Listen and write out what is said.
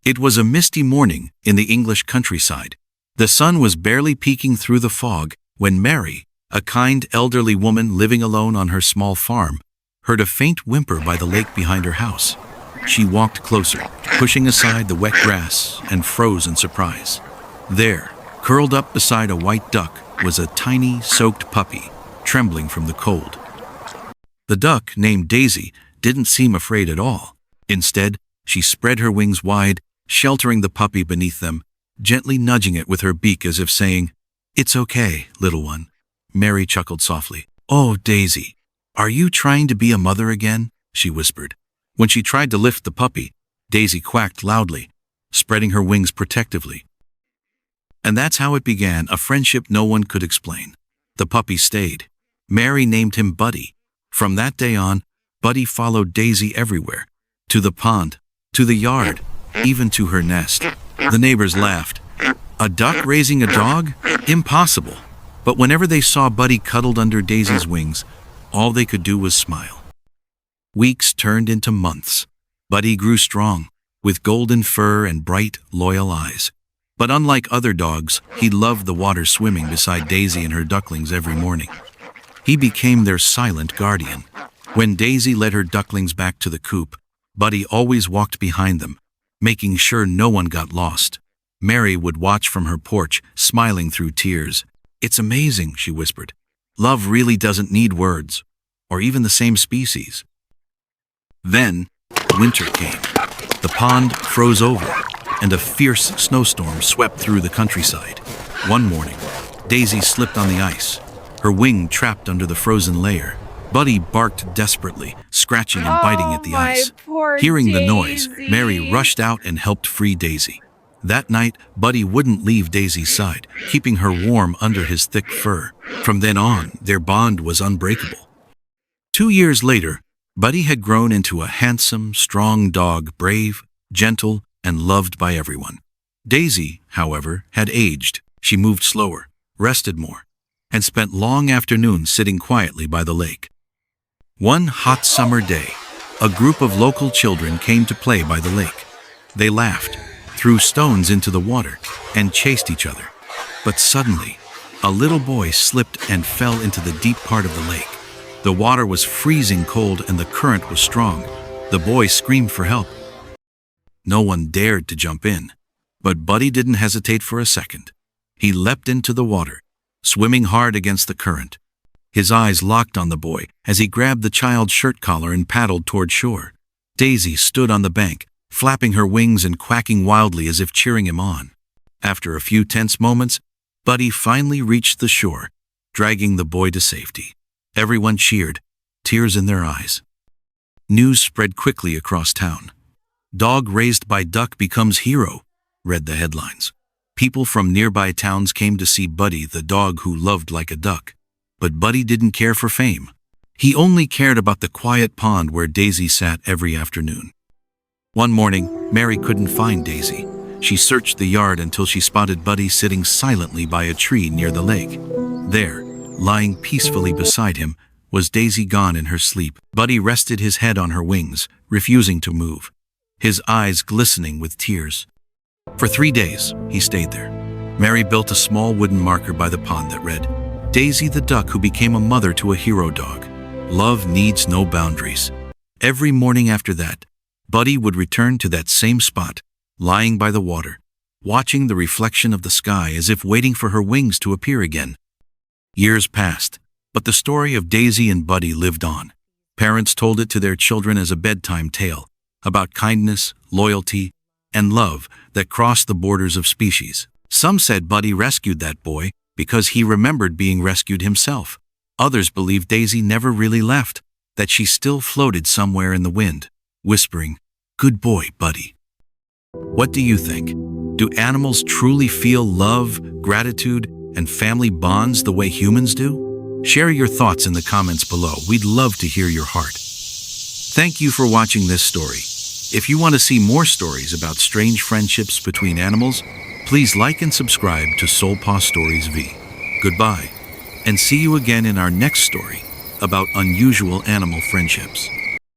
It was a misty morning in the English countryside. The sun was barely peeking through the fog when Mary, a kind elderly woman living alone on her small farm, heard a faint whimper by the lake behind her house. She walked closer, pushing aside the wet grass, and froze in surprise. There, curled up beside a white duck, was a tiny, soaked puppy, trembling from the cold. The duck, named Daisy, didn't seem afraid at all. Instead, she spread her wings wide, sheltering the puppy beneath them, gently nudging it with her beak as if saying, "It's okay, little one." Mary chuckled softly. "Oh, Daisy, are you trying to be a mother again?" she whispered. When she tried to lift the puppy, Daisy quacked loudly, spreading her wings protectively. And that's how it began, a friendship no one could explain. The puppy stayed. Mary named him Buddy. From that day on, Buddy followed Daisy everywhere, to the pond, to the yard, even to her nest. The neighbors laughed. A duck raising a dog? Impossible. But whenever they saw Buddy cuddled under Daisy's wings, all they could do was smile. Weeks turned into months. Buddy grew strong, with golden fur and bright, loyal eyes. But unlike other dogs, he loved the water, swimming beside Daisy and her ducklings every morning. He became their silent guardian. When Daisy led her ducklings back to the coop, Buddy always walked behind them, making sure no one got lost. Mary would watch from her porch, smiling through tears. "It's amazing," she whispered. "Love really doesn't need words, or even the same species." Then, winter came. The pond froze over, and a fierce snowstorm swept through the countryside. One morning, Daisy slipped on the ice, her wing trapped under the frozen layer. Buddy barked desperately, scratching and biting at the ice. Hearing the noise, Mary rushed out and helped free Daisy. That night, Buddy wouldn't leave Daisy's side, keeping her warm under his thick fur. From then on, their bond was unbreakable. 2 years later, Buddy had grown into a handsome, strong dog, brave, gentle, and loved by everyone. Daisy, however, had aged. She moved slower, rested more, and spent long afternoons sitting quietly by the lake. One hot summer day, a group of local children came to play by the lake. They laughed, threw stones into the water, and chased each other. But suddenly, a little boy slipped and fell into the deep part of the lake. The water was freezing cold and the current was strong. The boy screamed for help. No one dared to jump in, but Buddy didn't hesitate for a second. He leapt into the water, swimming hard against the current. His eyes locked on the boy as he grabbed the child's shirt collar and paddled toward shore. Daisy stood on the bank, flapping her wings and quacking wildly as if cheering him on. After a few tense moments, Buddy finally reached the shore, dragging the boy to safety. Everyone cheered, tears in their eyes. News spread quickly across town. "Dog raised by duck becomes hero," read the headlines. People from nearby towns came to see Buddy, the dog who loved like a duck. But Buddy didn't care for fame. He only cared about the quiet pond where Daisy sat every afternoon. One morning, Mary couldn't find Daisy. She searched the yard until she spotted Buddy sitting silently by a tree near the lake. There, lying peacefully beside him, was Daisy, gone in her sleep. Buddy rested his head on her wings, refusing to move, his eyes glistening with tears. For 3 days, he stayed there. Mary built a small wooden marker by the pond that read, "Daisy the duck who became a mother to a hero dog. Love needs no boundaries." Every morning after that, Buddy would return to that same spot, lying by the water, watching the reflection of the sky as if waiting for her wings to appear again. Years passed, but the story of Daisy and Buddy lived on. Parents told it to their children as a bedtime tale about kindness, loyalty, and love that crossed the borders of species. Some said Buddy rescued that boy because he remembered being rescued himself. Others believed Daisy never really left, that she still floated somewhere in the wind, whispering, "Good boy, Buddy." What do you think? Do animals truly feel love, gratitude, and family bonds the way humans do? Share your thoughts in the comments below. We'd love to hear your heart. Thank you for watching this story. If you want to see more stories about strange friendships between animals, please like and subscribe to SoulPaw Stories V. Goodbye, and see you again in our next story about unusual animal friendships.